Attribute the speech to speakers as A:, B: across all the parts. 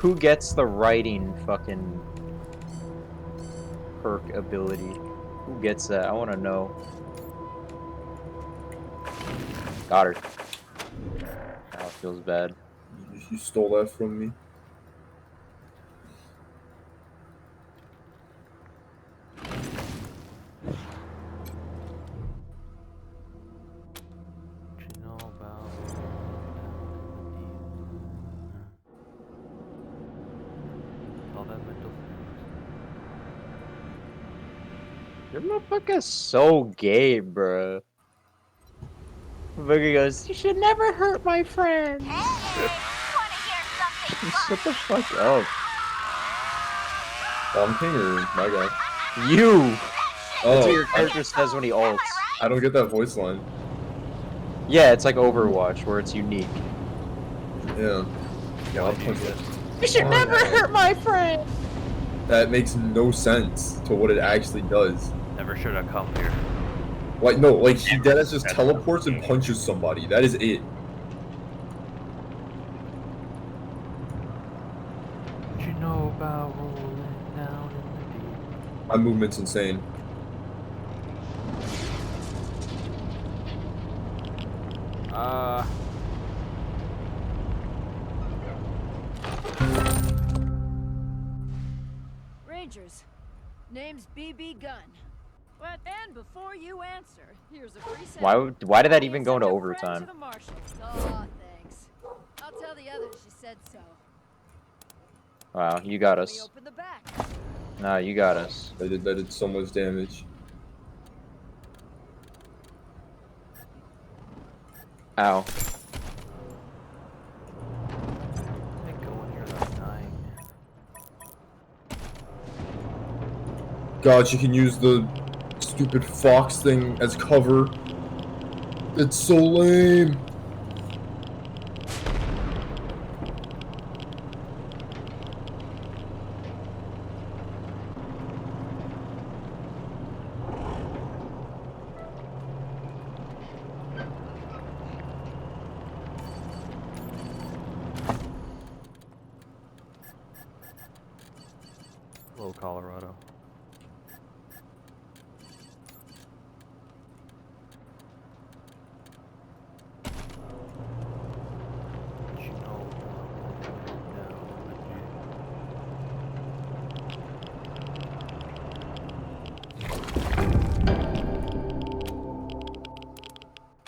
A: Who gets the writing fucking perk ability? Who gets that? I want to know. Got her. Now it feels bad.
B: You stole that from me.
A: Your motherfucker's so gay, bruh. Boogie goes, you should never hurt my friend.
C: Hey, wanna hear something
A: Shut the fuck up.
B: I'm king or my guy?
A: You!
B: Oh,
A: That's what your character says when he ults.
B: I don't get that voice line.
A: Yeah, it's like Overwatch, where it's unique.
B: Yeah. Yeah, I'll punch it.
A: You should never hurt my friend!
B: That makes no sense to what it actually does.
D: Never should have come here.
B: Like, no, like, he deadass just teleports and punches somebody. That is it.
D: What you know about rolling down in the deep?
B: My movement's insane.
E: Rangers, name's BB Gun. But and before you answer, here's a free sample.
A: Why did that even go into
E: Send your friend
A: overtime?
E: to the marshals. Aw, thanks. I'll tell the others you said so.
A: Wow, you got
E: Let me
A: us.
E: open the back.
A: Nah, you got us.
B: That did so much damage.
A: Ow.
B: God, you can use the stupid fox thing as cover. It's so lame.
D: Hello, Colorado.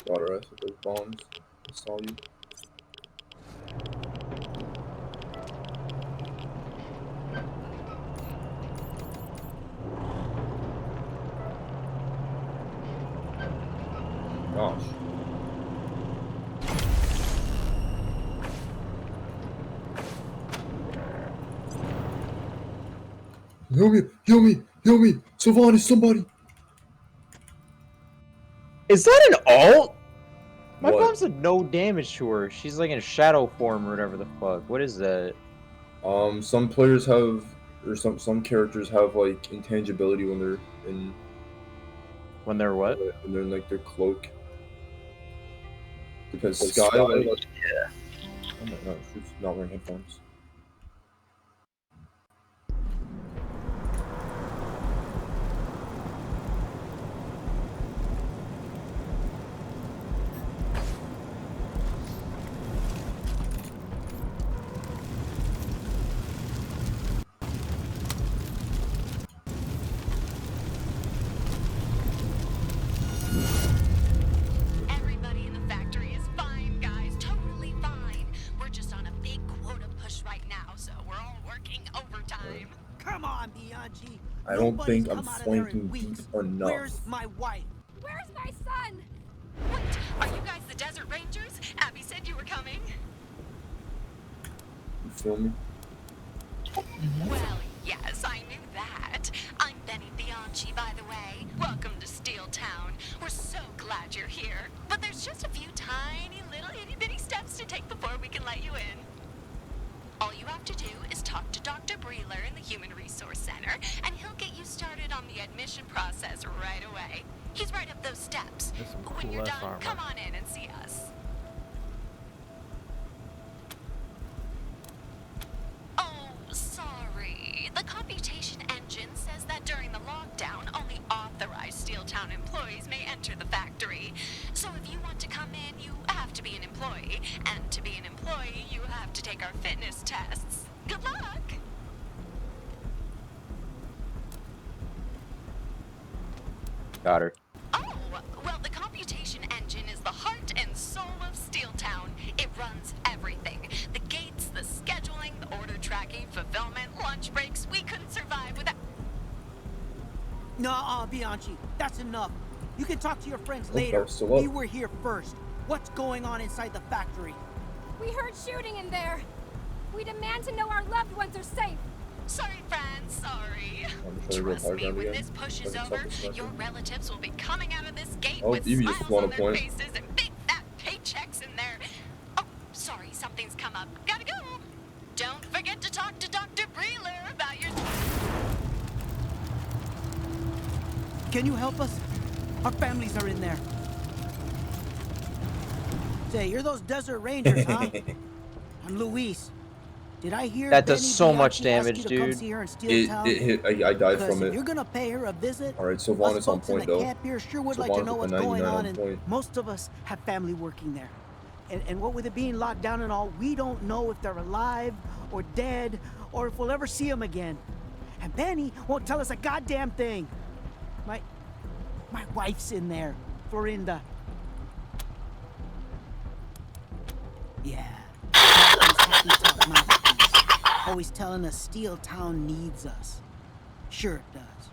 B: Water ice with those bombs. I saw you. Gosh. Heal me! Heal me! Heal me! Sylvan is somebody!
A: Is that an alt? My
B: What?
A: bomb's did no damage to her. She's like in shadow form or whatever the fuck. What is that?
B: Some players have, or some characters have like intangibility when they're in.
A: When they're what?
B: When they're in like their cloak. Because
F: Well,
B: Sky,
F: Sky,
B: like,
F: yeah.
B: oh my god, she's not wearing headphones.
C: Everybody in the factory is fine, guys. Totally fine. We're just on a big quota push right now, so we're all working overtime.
G: Come on, Bianchi.
B: I don't
G: Nobody's
B: think I'm
G: come out of there in
B: flanking
G: weeks.
B: deep enough.
G: Where's my wife?
C: Where's my son? Wait, are you guys the Desert Rangers? Abby said you were coming.
B: You feel me?
C: Well, yes, I knew that. I'm Benny Bianchi, by the way. Welcome to Steeltown. We're so glad you're here. But there's just a few tiny little itty-bitty steps to take before we can let you in. All you have to do is talk to Dr. Breeler in the Human Resource Center, and he'll get you started on the admission process right away. He's right up those steps.
D: There's some
C: When
D: cool
C: you're
D: ass
C: done,
D: armor.
C: come on in and see us. Oh, to take our fitness tests. Good luck!
A: Got her.
C: Oh, well, the computation engine is the heart and soul of Steeltown. It runs everything. The gates, the scheduling, the order tracking, fulfillment, lunch breaks. We couldn't survive without...
G: Nuh-uh, Bianchi. That's enough. You can talk to your friends
B: that
G: later.
B: was still up.
G: We were here first. What's going on inside the factory?
F: We heard shooting in there. We demand to know our loved ones are safe.
C: Sorry, friends, sorry.
B: I'm sure we'll
C: Trust
B: hard
C: me,
B: down
C: when
B: again.
C: this push is
B: Doesn't
C: over,
B: suck this
C: your
B: much.
C: relatives will be coming out of this gate
B: Oh,
C: with
B: Evie just
C: smiles
B: won
C: on
B: a
C: their
B: point.
C: faces and big fat paychecks in there. Oh, sorry, something's come up. Gotta go. Don't forget to talk to Dr. Breeler about your...
G: Can you help us? Our families are in there. Say, you're those desert rangers, huh? I'm Luis. Did I hear
A: That does
G: Benny
A: so much
G: Bianchi ask
A: damage,
G: you to come
A: dude.
G: see her in
B: It
G: Steeltown?
B: hit. I died
G: Because
B: from
G: if
B: it.
G: you're gonna pay her a visit,
B: All right, Sylvan
G: us
B: is on
G: folks in
B: point
G: the
B: though.
G: camp here sure would like
B: Sylvan
G: to know
B: with the
G: what's going
B: 99
G: on,
B: on
G: and
B: point.
G: most of us have family working there. And what with it being locked down and all, we don't know if they're alive or dead or if we'll ever see them again. And Benny won't tell us a goddamn thing. My wife's in there, Florinda. Yeah. Happy talk mouthpiece. Always telling us Steeltown needs us. Sure it does.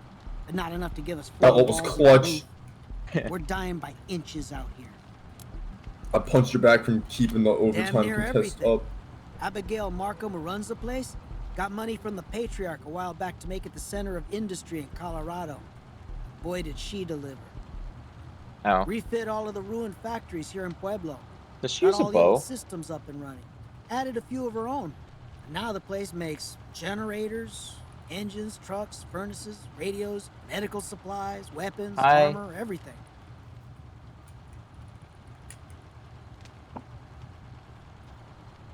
G: But not enough to give us
B: That
G: four
B: was
G: walls
B: clutch.
G: and a roof. We're dying by inches out here.
B: I punched her back from keeping the overtime
G: near
B: contest
G: everything.
B: up.
G: Abigail Markham, who runs the place, got money from the patriarch a while back to make it the center of industry in Colorado. Boy, did she deliver.
A: Oh.
G: Refit all of the ruined factories here in Pueblo.
A: Does she
G: Got
A: use a
G: all the old
A: bow?
G: systems up and running. Added a few of her own. Now the place makes generators, engines, trucks, furnaces, radios, medical supplies, weapons,
A: Hi.
G: armor, everything.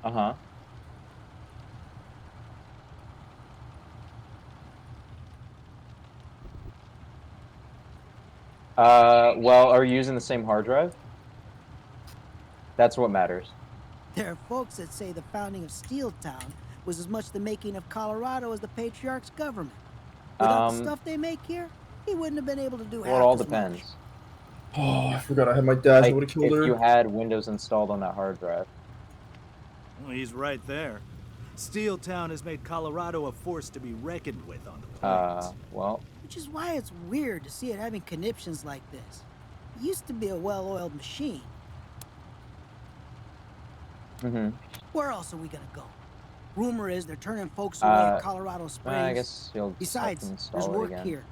A: Uh-huh. Well, are you using the same hard drive? That's what matters.
G: There are folks that say the founding of Steeltown was as much the making of Colorado as the patriarch's government. Without the stuff they make here, he wouldn't have been able to do
A: Well, it
G: half
A: all
G: as
A: depends.
G: much.
B: Oh, I forgot I had my dash. I
A: Like,
B: would have killed
A: if
B: her.
A: you had Windows installed on that hard drive.
H: Well, he's right there. Steeltown has made Colorado a force to be reckoned with on the plains.
A: Well,
G: Which is why it's weird to see it having conniptions like this. It used to be a well-oiled machine.
A: mm-hmm.
G: Where else are we gonna go? Rumor is they're turning folks away at Colorado Springs.
A: I guess you'll just have to
G: Besides,
A: install
G: there's
A: it
G: work
A: again.
G: here.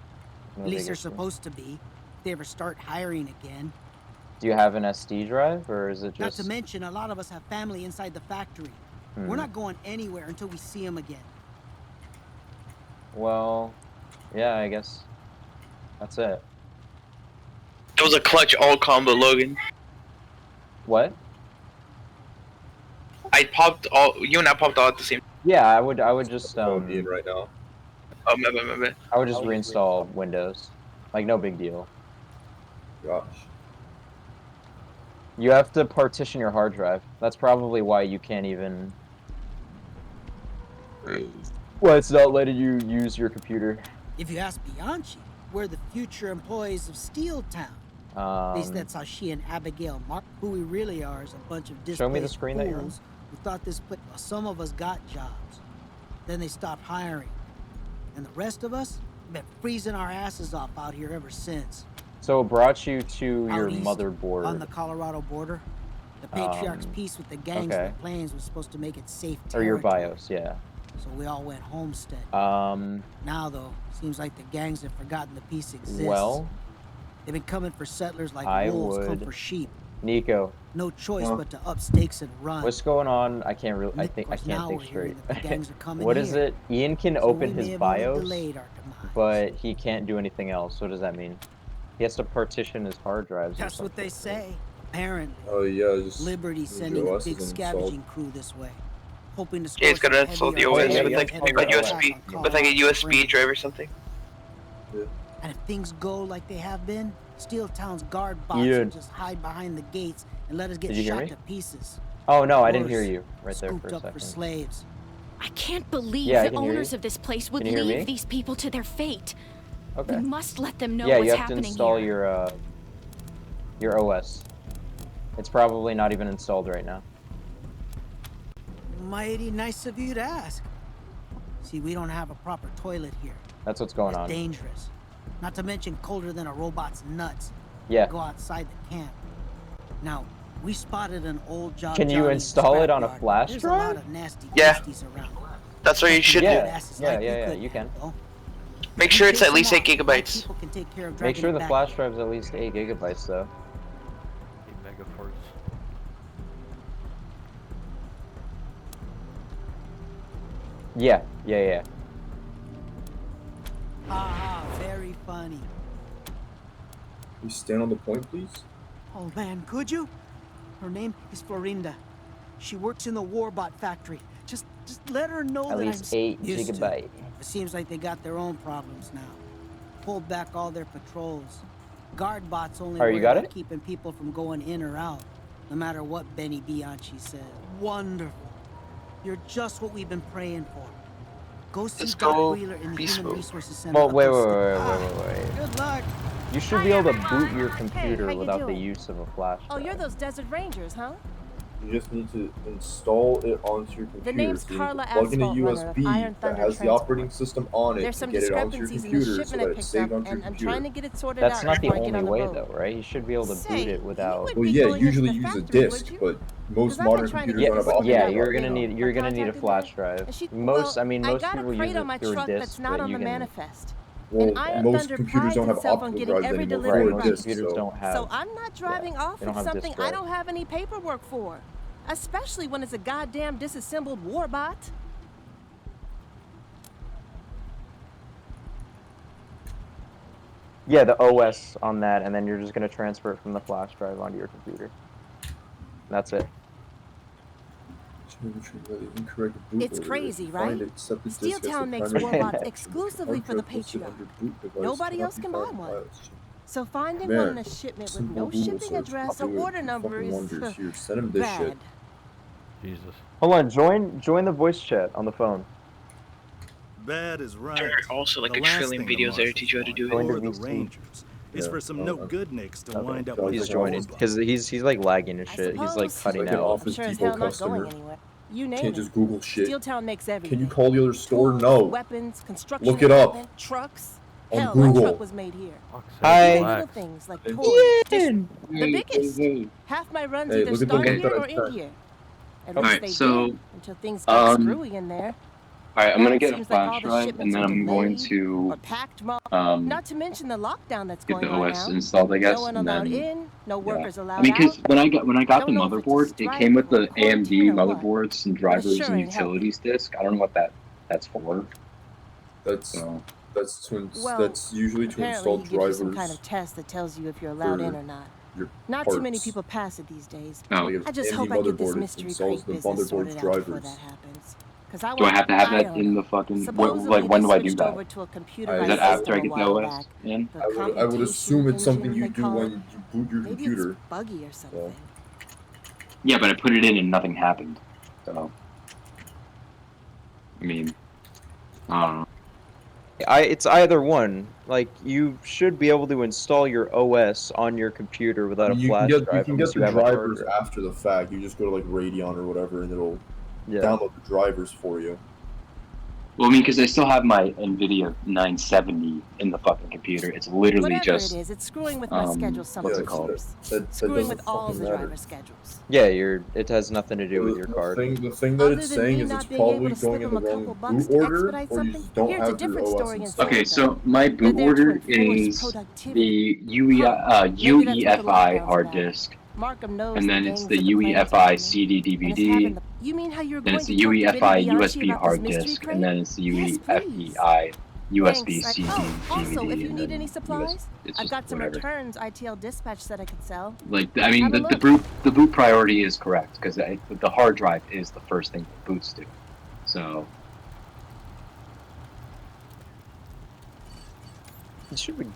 A: No
G: At least
A: big
G: they're
A: issue.
G: supposed to be. If they ever start hiring again.
A: Do you have an SD drive, or is it
G: Not
A: just...
G: to mention, a lot of us have family inside the factory. We're not going anywhere until we see them again.
A: Well, yeah, I guess that's it.
I: It was a clutch all combo, Logan.
A: What?
I: I popped all. You and I popped all at the same.
A: Yeah, I would just
B: I'm in right now.
I: Oh, my bad.
A: I would just reinstall Windows. Like, no big deal.
B: Gosh.
A: You have to partition your hard drive. That's probably why you can't even... Well, it's not letting you use your computer.
G: If you ask Bianchi, we're the future employees of Steeltown. At least that's how she and Abigail Mark. Who we really are is a bunch of displaced
A: Show me the screen that you're on.
G: fools who thought this place. Some of us got jobs. Then they stopped hiring. And the rest of us have been freezing our asses off out here ever since.
A: So it brought you to your
G: Out east,
A: motherboard.
G: on the Colorado border. The Patriarch's peace with the gangs
A: okay.
G: and the plains was supposed to make it safe
A: Or your
G: territory.
A: BIOS, yeah.
G: So we all went homestead. Now, though, seems like the gangs have forgotten the peace exists.
A: Well,
G: They've been coming for settlers like
A: I
G: wolves come
A: would-
G: for sheep.
A: Nico,
G: No choice but to up stakes and run.
A: what's going on? I can't really. I
G: Of
A: think I
G: course,
A: can't
G: now
A: think
G: we're hearing
A: straight.
G: that the gangs are coming
A: What is
G: here.
A: it? Ian can
G: So
A: open
G: we may
A: his
G: have only
A: BIOS,
G: delayed our demise.
A: but he can't do anything else. What does that mean? He has to partition his hard drives.
G: That's
A: or
G: what they
A: something.
G: say. Apparently,
B: Oh yeah, just
G: Liberty
B: the
G: sending a
B: OS
G: big
B: is
G: scavenging crew this way, hoping to
I: Yeah, it's
G: score
I: gonna
G: some
I: install the
G: heavy
I: OS
A: yeah,
I: with
A: yeah,
I: like
A: yeah,
I: a
A: yeah.
I: USB, with like a USB drive or something.
G: And if things go like they have been, Steeltown's guard bots will
A: Ian.
G: just hide behind the gates and let us get
A: Did you hear
G: shot
A: me?
G: to pieces.
A: Oh no, I didn't
G: Horse
A: hear you right there
G: scooped
A: for a
G: up for
A: second.
G: slaves.
F: I can't believe
A: Yeah, I
F: the
A: can hear
F: owners
A: you.
F: of this place would
A: Can you hear me?
F: leave these people to their fate.
A: Okay.
F: We must let them know
A: Yeah,
F: what's
A: you have to
F: happening
A: install
F: here.
A: your OS. It's probably not even installed right now.
G: Mighty nice of you to ask. See, we don't have a proper toilet here.
A: That's what's going
G: It's
A: on.
G: dangerous. Not to mention colder than a robot's nuts.
A: Yeah.
G: Go outside the camp. Now, we spotted an old job.
A: Can you
G: Johnny in the
A: install it on a
G: scrapyard.
A: flash
G: There's a lot
A: drive?
G: of nasty
I: Yeah.
G: beasties around.
I: That's what you should do.
A: Yeah,
G: Asses
A: yeah,
G: like
A: yeah,
G: could
A: you can.
G: handle.
I: Make sure it's
G: Chase
I: at least
G: them
I: 8
G: off. My
I: gigabytes.
G: people can take care of
A: Make
G: dragging
A: sure
G: it
A: the
G: back
A: flash
G: here.
A: drive's at least 8 gigabytes though.
D: 8 megahertz.
A: Yeah, yeah.
G: Ah, very funny.
B: You stand on the point, please?
G: Oh man, could you? Her name is Florinda. She works in the Warbot factory. Just let her know
A: At
G: that
A: least
G: I'm
A: 8
G: used to.
A: gigabyte.
G: It seems like they got their own problems now. Pulled back all their patrols. Guard bots only
A: Oh, you
G: worry
A: got
G: about
A: it?
G: keeping people from going in or out, no matter what Benny Bianchi said. Wonderful. You're just what we've been praying for. Go see
I: Let's
G: Doc
I: go
G: Wheeler in the
I: peaceful.
G: Human Resources Center.
A: Well,
G: up
A: wait.
G: in Good luck.
A: You should be able to boot your computer without the use of a flash drive.
E: Oh, you're those Desert Rangers, huh?
B: You just need to install it onto your computer.
E: name's
B: So you
E: Carla
B: need to plug in a
E: Asphalt Runner of
B: USB
E: Iron
B: that
E: Thunder
B: has the
E: Transport.
B: operating system on it
E: There's
B: to
E: some
B: get it onto your
E: discrepancies in the
B: computer so
E: shipment
B: that
E: I
B: it's
E: picked
B: saved
E: up,
B: onto your
E: and I'm
B: computer.
E: trying to get it sorted
A: That's
E: out
A: not the
E: before I get
A: only
E: on the
A: way
E: boat.
A: though, right? You should be able to boot
E: Say,
A: it without.
E: would
B: Well,
E: be
B: yeah,
E: going into
B: usually
E: the
B: use a
E: factory,
B: disc,
E: would you?
B: but most
E: 'Cause I've been
B: modern
E: trying to
B: computers
E: get
B: don't have
E: this
B: operating
A: Yeah,
E: figured out.
A: you're
B: right
A: gonna
B: now.
A: need a
E: Contacted
A: flash
E: her,
A: drive.
E: and she-
A: Most,
E: well,
A: I mean,
E: I
A: most
E: got
A: people
E: a crate
A: use
E: on my
A: it through a
E: truck
A: disc,
E: that's not
A: but
E: on
A: you
E: the
A: can.
E: manifest.
B: Well,
E: And Iron
B: most
E: Thunder
B: computers
E: prides
B: don't have
E: itself on
B: optical
E: getting
B: drives
E: every
B: anymore.
A: Right,
E: delivery
A: most
E: right.
B: Discs,
A: computers
B: so.
A: don't have.
E: So I'm not driving off
A: they don't
E: with
A: have
E: something
A: disk
E: I
A: drive.
E: don't have any paperwork for. Especially when it's a goddamn disassembled warbot.
A: Yeah, the OS on that, and then you're just gonna transfer it from the flash drive onto your computer. That's it.
B: Incorrect boot
E: It's
B: order.
E: crazy,
B: If you find
E: right?
B: it, set the disk as the
E: Steeltown makes
B: primary
E: warbots
B: boot.
E: exclusively for the
B: Hard drive listed
E: Patriot.
B: under boot device
E: Nobody
B: cannot
E: else
B: be
E: can
B: found
E: buy
B: in
E: one.
B: files.
E: So finding
B: Man,
E: one in a shipment with
B: simple
E: no
B: Google
E: shipping
B: search
E: address
B: will
E: or
B: do it.
E: order number
B: Fucking
E: is
B: wonders. Here, send him this shit.
E: bad.
D: Jesus.
A: Hold on, join the voice chat on the phone.
H: Bad is right.
I: There are also like
H: The
I: a
H: last
I: trillion
H: thing the
I: videos there to
H: marshals
I: teach you how to
H: want,
I: do
A: Going
I: it.
A: to
H: or the
A: VC.
H: Rangers, is
B: Yeah,
H: for some
B: okay.
H: no good nicks to
A: Okay.
H: wind up
B: He's
H: with
A: He's
H: the
A: joining
H: Warbot.
A: because he's like lagging and
E: I
A: shit. He's like
E: suppose.
A: cutting
B: Like an
A: out.
B: Office
E: I'm sure as
B: Depot
E: hell not
B: customer.
E: going anywhere. You name
B: Can't
E: it.
B: just Google shit.
E: Steeltown makes everything.
B: Can you call the other store?
E: Tools,
B: No.
E: weapons, construction
B: Look it up.
E: equipment, trucks.
B: On
E: Hell, my
B: Google.
E: truck was made here.
D: Fuck's sake,
A: Hi.
E: Even little
D: relax.
E: things like
B: Hey.
E: toys. The biggest.
I: Hey.
E: Half my runs
B: Hey,
E: either
B: look at the
E: start
I: link
E: here
B: that I
E: or in
B: sent.
E: here. At
A: Okay.
E: least
J: Alright,
E: they
J: so,
E: did until things got
J: um,
E: screwy in there.
J: Alright, I'm
E: Now
J: gonna
E: it
J: get a
E: seems like all
J: flash
E: the
J: drive, and
E: shipments
J: then
E: are
J: I'm going
E: delayed
J: to
E: or packed wrong.
J: um,
E: Not to mention the lockdown that's
J: get
E: going
J: the
E: on
J: OS
E: now.
J: installed, I guess,
E: No one
J: and
E: allowed
J: then
E: in, no workers
J: I
E: allowed
J: mean, because
E: out.
J: when I got the
E: Don't know if it's a
J: motherboard, it
E: strike
J: came with
E: or
J: the
E: quarantine
J: AMD
E: or what,
J: motherboards and
E: but it
J: drivers
E: sure
J: and
E: ain't helping.
J: utilities disc. I don't know what that's for.
B: That's
J: So
E: Well,
B: that's usually to
E: apparently
B: install
E: he gives you some kind
B: drivers.
E: of test that tells you if you're allowed in
B: for
E: or not.
B: your
E: Not too many
B: parts.
E: people pass it these days.
J: no.
B: Like if
E: I just
B: AMD
E: hope I get this
B: motherboard
E: mystery
B: installs
E: crate
B: the
E: business
B: motherboard's
E: sorted out before
B: drivers.
E: that happens. Because I
J: Do I have to have that
E: don't
J: in
E: know.
J: the fucking
E: Supposedly
J: like when do
E: they
J: I do
E: switched
J: that?
E: over to a
J: Is
E: computerized
J: that
B: I-
J: after I
E: system a
J: get the
E: while
J: OS
E: back.
J: in?
E: The
B: I would
E: computation
B: assume it's something
E: engine,
B: you
E: they
B: do
E: call
B: when
E: it.
B: you boot your
E: Maybe
B: computer.
E: it's buggy or something.
J: Yeah, but I put it in and nothing happened. So I mean, I don't know.
A: It's either one. Like you should be able to install your OS on your computer without a
B: You
A: flash
B: can
A: drive
B: get
A: unless
B: the
A: you have a hard
B: drivers
A: drive.
B: after the fact. You just go to like Radeon or whatever, and it'll
A: Yeah.
B: download the drivers for you.
J: Well, I mean, because I still have my NVIDIA 970 in the fucking computer. It's literally
E: Whatever
J: just
E: it is, it's screwing with my schedule
J: what's
E: sometimes.
J: it called?
B: That
E: Screwing
B: doesn't
E: with all
B: fucking
E: the
B: matter.
E: driver schedules.
A: Yeah, it has nothing to do with your card.
B: The thing that
E: Other
B: it's
E: than
B: saying
E: me
B: is
E: not
B: it's
E: being able
B: probably
E: to slip
B: going in
E: them
B: the
E: a
B: wrong
E: couple bucks
B: boot
E: to
B: order,
E: expedite
B: or you
E: something?
B: just don't
E: Here's a
B: have
E: different
B: your OS
E: story
B: installed.
J: Okay, so my
E: They're
J: boot
E: there to
J: order
E: enforce
J: is
E: productivity.
J: the UE,
E: Maybe that's what the
J: UEFI
E: lockdown's
J: hard
E: about.
J: disk,
E: Markham knows
J: and then
E: the
J: it's
E: gangs
J: the
E: are the players
J: UEFI
E: coming,
J: CD
E: and it's having
J: DVD,
E: the- You mean how you're
J: then
E: going
J: it's
E: to
J: the
E: talk to
J: UEFI
E: Benny Bianchi
J: USB
E: about this
J: hard
E: mystery
J: disk,
E: crate?
J: and then it's the
E: Yes, please.
J: UEFI USB
E: Thanks.
J: CD
E: Oh, also,
J: DVD,
E: if you
J: and
E: need
J: then
E: any supplies,
J: it's
E: I've
J: just
E: got some
J: whatever.
E: returns ITL dispatch that I could sell.
J: Like, I mean,
E: Have a
J: the boot priority is correct because the hard drive is the first thing that boots do. So
A: It should be.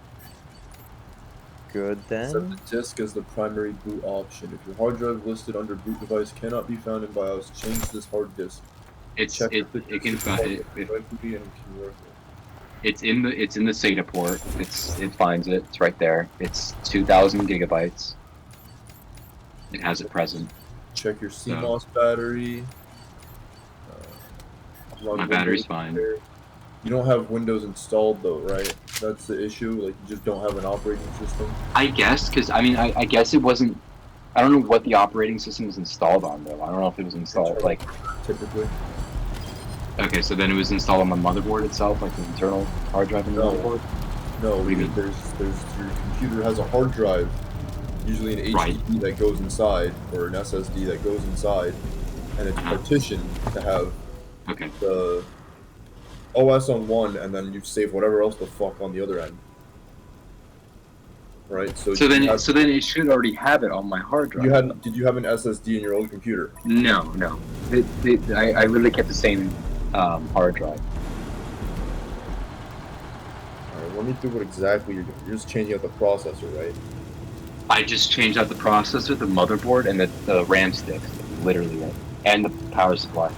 A: good
B: Set
A: then.
B: the disk as the primary boot option. If your hard drive listed under boot device cannot be found in BIOS, change this hard disk.
J: It can find it.
B: Directly and can work it.
J: It's in the SATA port. It finds it. It's right there. It's 2,000 gigabytes. It has it present.
B: Check your CMOS battery.
J: My battery's fine.
B: You don't have Windows installed though, right? That's the issue. Like you just don't have an operating system.
J: I guess, because I mean, I guess it wasn't. I don't know what the operating system was installed on though. I don't know if it was installed like.
B: Typically.
J: Okay, so then it was installed on the motherboard itself, like the internal hard drive in the motherboard.
B: No,
J: What do you mean?
B: there's your computer has a hard drive, usually an HDD that goes inside or an SSD that goes inside, and it's partitioned to have the OS on one, and then you save whatever else the fuck on the other end. Right. So
J: then it should already have it on my hard drive.
B: Did you have an SSD in your old computer?
J: No. I literally kept the same hard drive.
B: Alright, run me through what exactly you're doing. You're just changing out the processor, right?
J: I just changed out the processor, the motherboard, and the RAM sticks, literally it, and the power supply.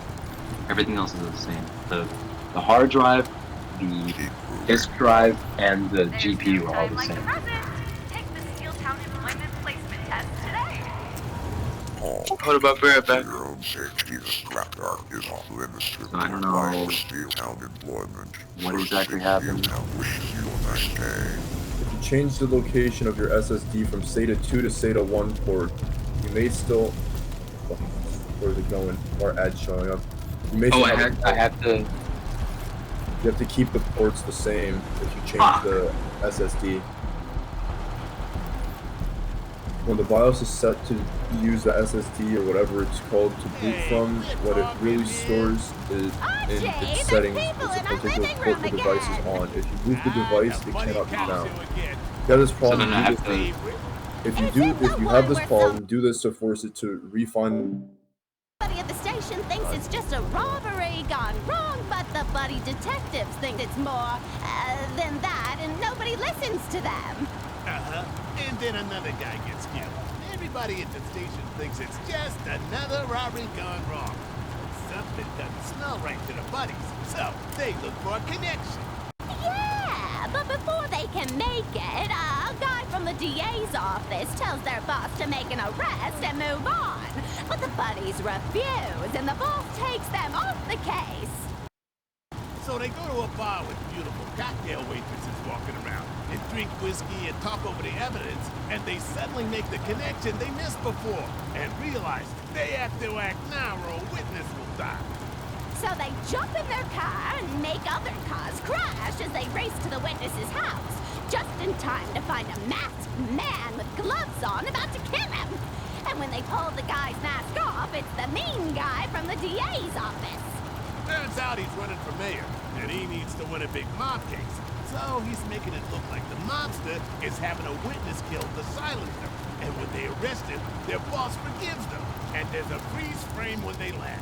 J: Everything else is the same. The hard drive, the disk drive, and the GPU are all the same.
C: Take the Steeltown employment placement test today.
I: Hold about be right back.
J: So I don't know what exactly happened.
B: If you change the location of your SSD from SATA 2 to SATA 1 port, you may still... Where's it going? More ads showing up. You may still
J: I have to...
B: You have to keep the ports the same if you change the SSD. When the BIOS is set to use the SSD or whatever it's called to boot from, what it really stores is in its settings is a particular port the device is on. If you move the device, it cannot be found. If you have this problem, if you have this problem, do this to force it to refine.
K: Everybody at the station thinks it's just a robbery gone wrong, but the buddy detectives think it's more than that, and nobody listens to them.
L: And then another guy gets killed. Everybody at the station thinks it's just another robbery gone wrong. Something doesn't smell right to the buddies, so they look for a connection.
K: Yeah, but before they can make it, a guy from the DA's office tells their boss to make an arrest and move on. But the buddies refuse, and the boss takes them off the case.
L: So they go to a bar with beautiful cocktail waitresses walking around and drink whiskey and talk over the evidence, and they suddenly make the connection they missed before and realize they have to act now or a witness will die.
K: So they jump in their car and make other cars crash as they race to the witness's house, just in time to find a masked man with gloves on about to kill him. And when they pull the guy's mask off, it's the mean guy from the DA's office.
L: Turns out he's running for mayor, and he needs to win a big mob case. So he's making it look like the mobster is having a witness killed to silence them. And when they arrest him, their boss forgives them. And there's a freeze frame when they land.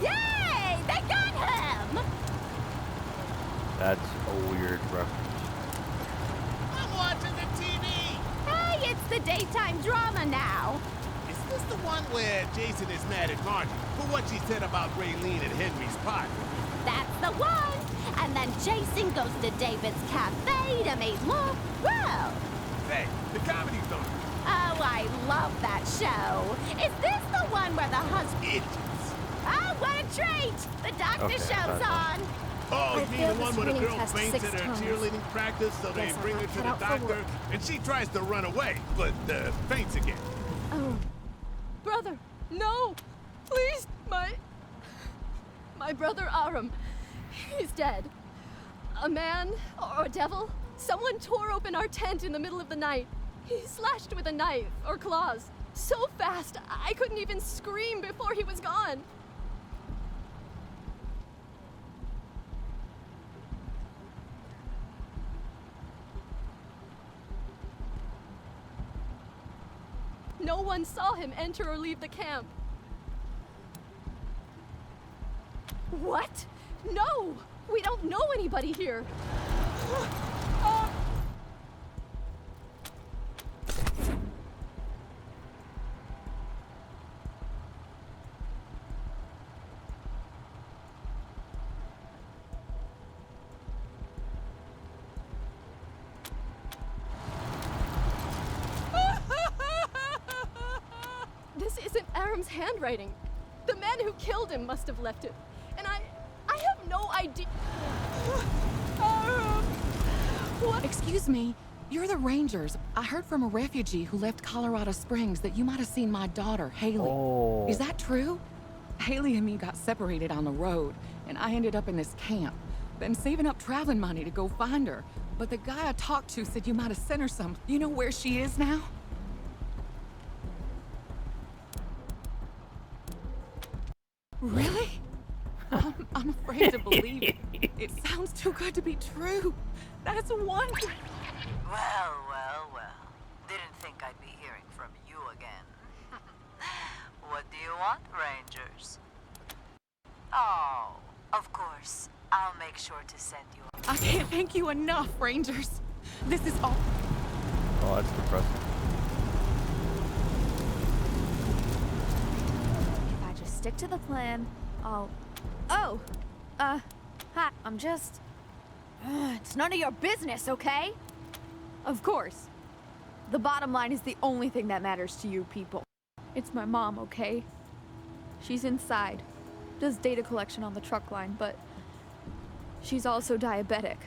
K: Yay! They got him!
D: That's a weird reference.
L: I'm watching the TV!
K: Hey, it's the daytime drama now.
L: Is this the one where Jason is mad at Margie for what she said about Raylene and Henry's pot?
K: That's the one. And then Jason goes to David's cafe to meet Laurel.
L: Hey, the comedy's on.
K: Oh, I love that show. Is this the one where the husband... Oh, what a treat! The doctor show's on.
L: Oh, you mean the one where the girl faints at her cheerleading practice, so they bring her to the doctor, and she tries to run away, but faints again.
E: Oh, brother, no! Please, my brother Aram, he's dead. A man, or a devil, someone tore open our tent in the middle of the night. He slashed with a knife, or claws, so fast I couldn't even scream before he was gone. No one saw him enter or leave the camp. What? No! We don't know anybody here. Aram's handwriting. The man who killed him must have left it. And I have no idea. Aram! What?
M: Excuse me. You're the Rangers. I heard from a refugee who left Colorado Springs that you might have seen my daughter, Haley.
D: Oh.
M: Is that true? Haley and me got separated on the road, and I ended up in this camp. Been saving up traveling money to go find her. But the guy I talked to said you might have sent her some. You know where she is now? Really? I'm afraid to believe it. It sounds too good to be true. That's wonderful.
N: Well. Didn't think I'd be hearing from you again. What do you want, Rangers? Oh, of course. I'll make sure to send you a...
M: I can't thank you enough, Rangers. This is all...
D: Oh, that's depressing.
F: If I just stick to the plan, I'll... Oh! Hi, I'm just...
E: It's none of your business, okay? Of course. The bottom line is the only thing that matters to you people. It's my mom, okay? She's inside. Does data collection on the truck line, but she's also diabetic.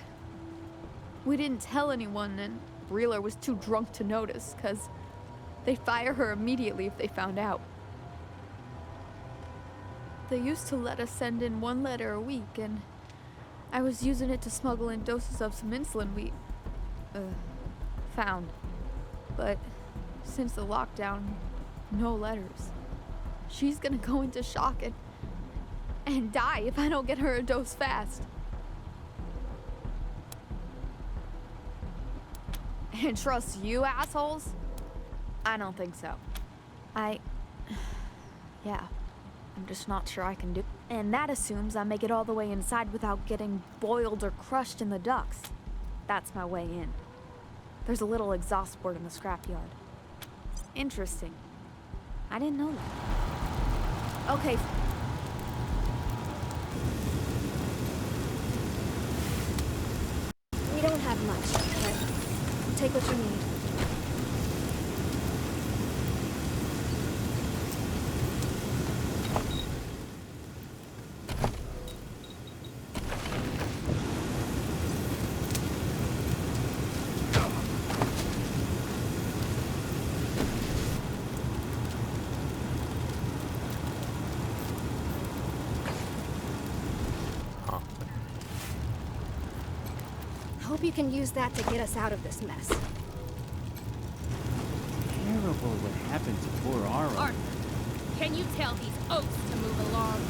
E: We didn't tell anyone, and Breeler was too drunk to notice, 'cause they'd fire her immediately if they found out. They used to let us send in 1 letter a week, and I was using it to smuggle in doses of some insulin we found. But since the lockdown, no letters. She's gonna go into shock and die if I don't get her a dose fast. And trust you assholes? I don't think so. Yeah. I'm just not sure I can do. And that assumes I make it all the way inside without getting boiled or crushed in the ducts. That's my way in. There's a little exhaust port in the scrapyard. Interesting. I didn't know that. Okay. We don't have much, but take what you need. Hope you can use that to get us out of this mess.
G: Terrible what happened to poor Aram.
F: Arthur, can you tell these oaks to move along?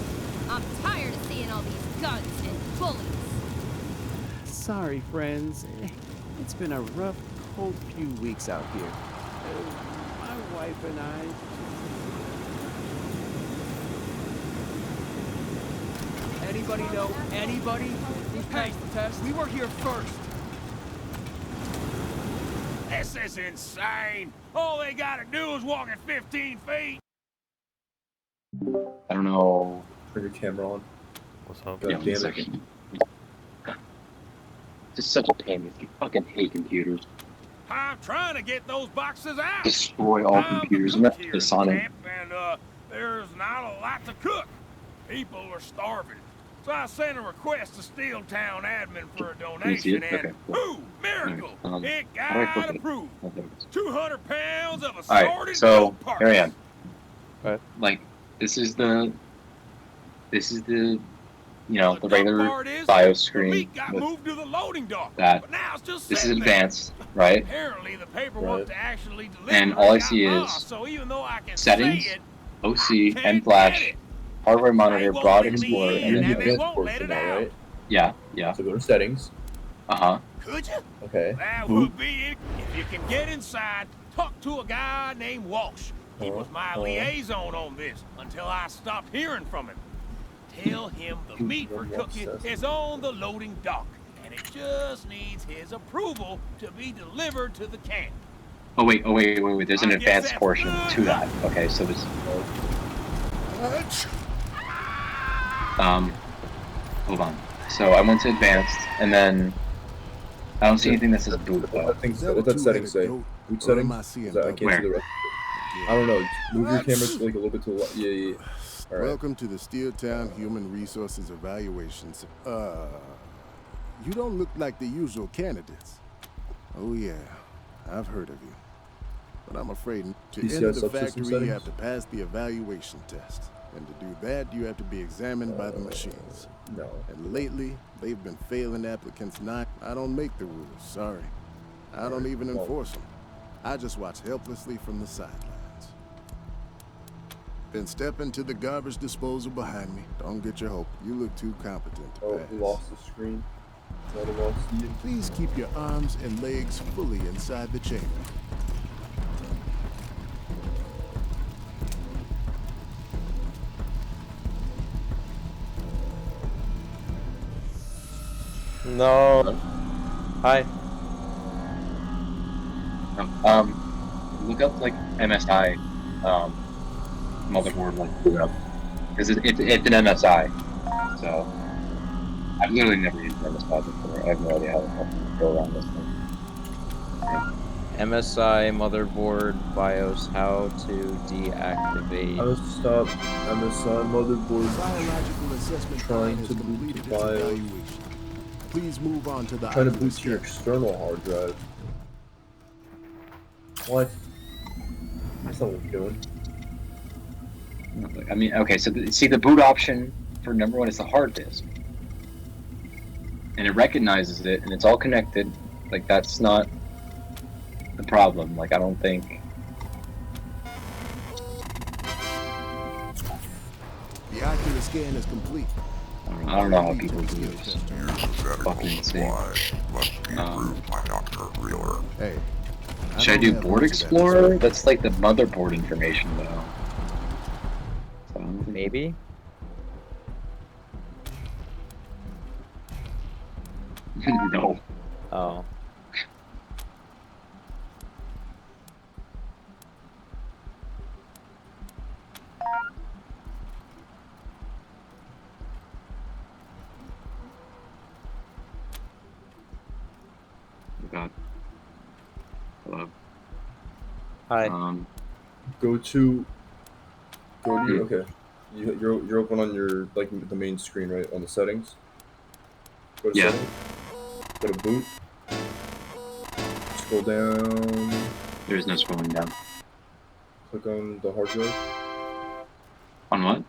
F: I'm tired of seeing all these guns and bullies.
O: Sorry, friends. It's been a rough, cold few weeks out here. My wife and I...
P: Anybody know anybody who's passed the test? We were here first.
L: This is insane. All they gotta do is walk at 15 feet.
J: I don't know.
B: Turn your camera on.
D: What's up?
J: Yeah, 1 second. Just such a pain. You fucking hate computers.
L: I'm trying to get those boxes out.
J: Destroy all computers. I'm not Sonic.
L: And there's not a lot to cook. People are starving. So I sent a request to Steeltown admin for a donation, and
J: okay, cool.
L: ooh, miracle! It
J: how do I
L: got
J: click it?
L: approved.
J: Okay.
L: 200 pounds of
J: Alright,
L: assorted
J: so
L: goat parts.
J: here I am.
D: Right.
J: Like, this is the you know, the
L: dumb
J: regular
L: part is,
J: bio
L: the
J: screen
L: meat got
J: with
L: moved to the loading dock,
J: that.
L: but now it's just
J: This is
L: sitting there.
J: advanced, right?
L: Apparently the paperwork to actually deliver
J: And all I
L: got
J: see is
L: lost, so even though I can
J: settings,
L: say it,
J: OC, and flash, hardware monitor, broad explorer, and
B: And
J: then
B: the advanced portion now, right?
J: yeah.
B: So go to settings.
L: could you?
B: Okay.
L: That would be it. If you can get inside, talk to a guy named Walsh. He was my liaison on this until I stopped hearing from him. Tell him the meat we're cooking is on the loading dock, and it just needs his approval to be delivered to the camp.
J: Oh wait. There's an
L: I guess
J: advanced
L: that's
J: portion
L: good
J: to that. Okay, so there's hold on. So I went to advanced, and then I don't see anything that says boot though.
B: That's settings say. Boot settings? I can't see the rest. I don't know. Move your camera to like a little bit to the left. Yeah. All right.
Q: Welcome to the Steeltown Human Resources Evaluations. You don't look like the usual candidates. Oh yeah, I've heard of you. But I'm afraid to enter the factory you have to pass the evaluation test. And to do that, you have to be examined by the machines.
B: No.
Q: And lately, they've been failing applicants. I don't make the rules, sorry. I don't even enforce them. I just watch helplessly from the sidelines. Then step into the garbage disposal behind me. Don't get your hope. You look too competent to pass.
B: Oh, lost the screen.
Q: Please keep your arms and legs fully inside the chamber.
A: No. Hi.
J: Look up like MSI, motherboard like boot up, because it's an MSI. So I've literally never used MSI before. I have no idea how to go around this thing.
A: MSI motherboard BIOS. How to deactivate.
B: How to stop MSI motherboard.
Q: Biological assessment
B: trying to boot the BIOS.
Q: Please move on to the.
B: Trying to boost your external hard drive. What? That's not what you're doing.
J: I mean, okay, so see the boot option for number one is the hard disk, and it recognizes it, and it's all connected. Like that's not the problem. Like I don't think.
Q: The ocular scan is complete.
J: I don't know how people do this. Fucking insane.
Q: Hey.
J: Should I do Board Explorer? That's like the motherboard information, though. So,
A: maybe?
J: No.
A: Oh.
J: God. Hello.
A: Hi.
B: Go to your, okay. You're open on your like the main screen, right? On the settings. Go to settings. Go to boot. Scroll down.
J: There's no scrolling down.
B: Click on the hard drive.
J: On what?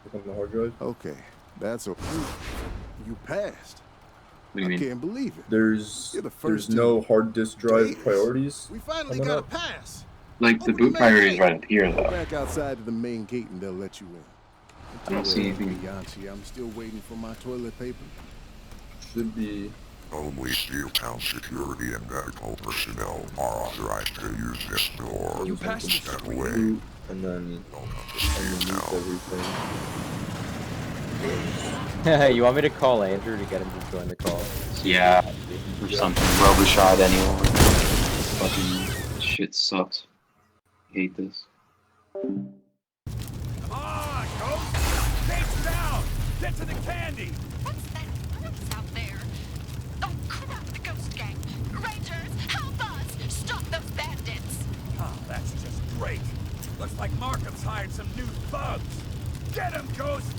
B: Click on the hard drive.
Q: Okay, that's okay. You passed.
J: What do you mean?
Q: I can't believe it.
B: There's no hard disk drive priorities.
Q: We finally got a pass.
J: Like the boot priority is right up here, though.
Q: Back outside to the main gate and they'll let you in.
J: I don't see anything.
Q: I'm still waiting for my toilet paper.
B: Should be.
R: Only Steeltown security and medical personnel are authorized to use this door.
B: You step away. And then underneath everything.
A: You want me to call Andrew to get him to join the call?
J: Yeah, or something. Roboshot anyone. Fucking shit sucks. Hate this.
L: Come on, Ghost! Face down! Get to the candy!
C: What's that noise out there? Oh crap, the Ghost Gang! Rangers, help us! Stop those bandits!
L: Oh, that's just great. Looks like Markham's hired some new thugs. Get him, Ghosts!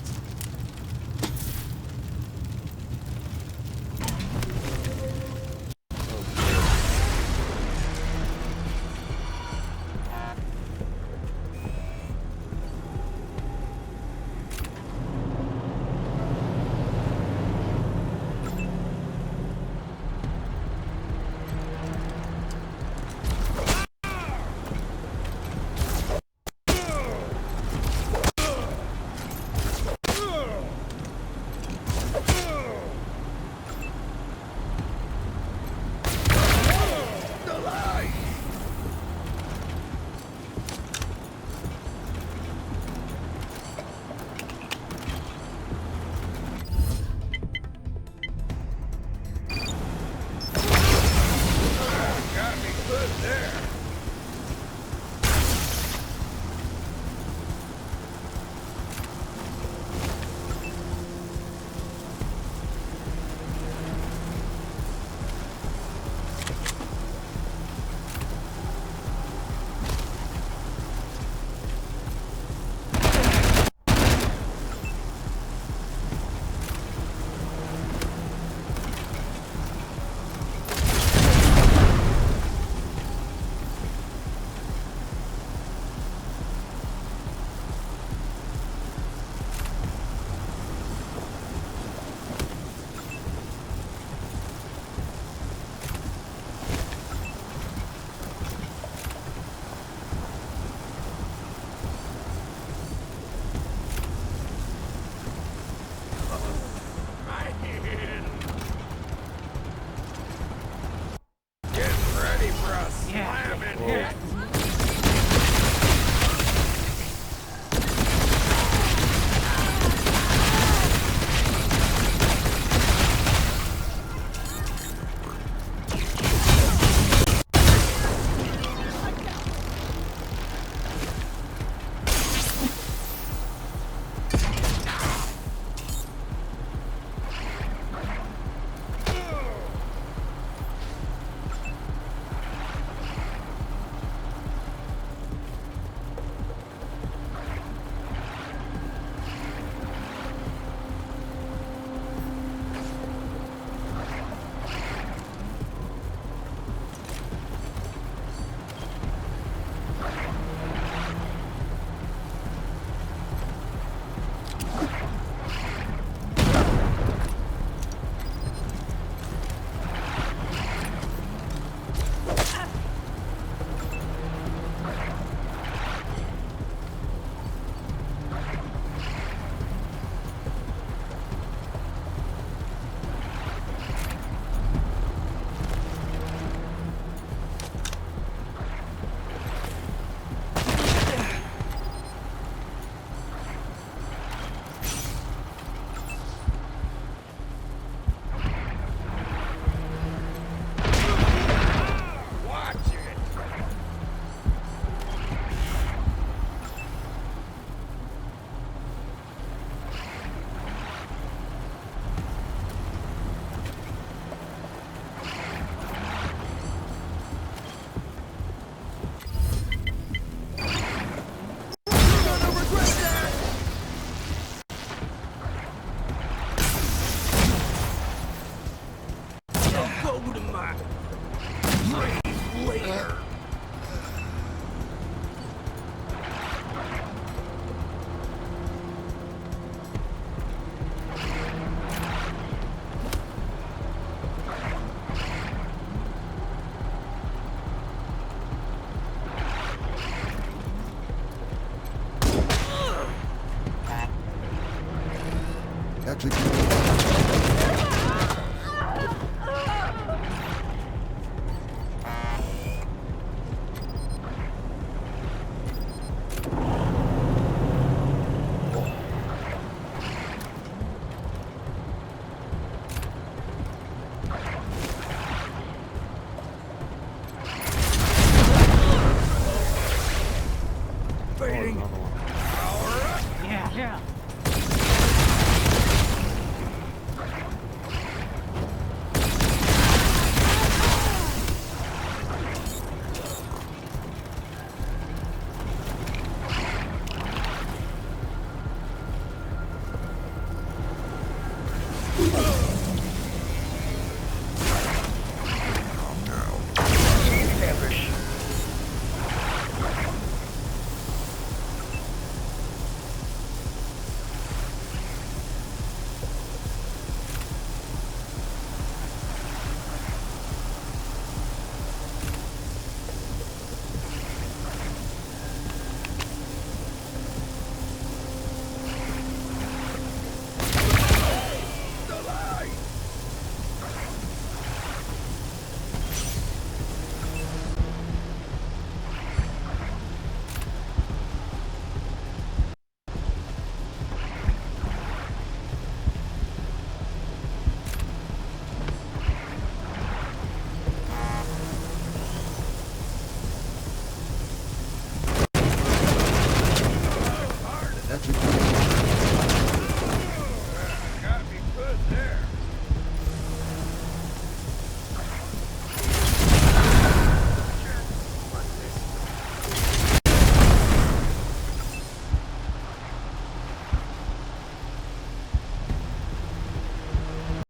B: I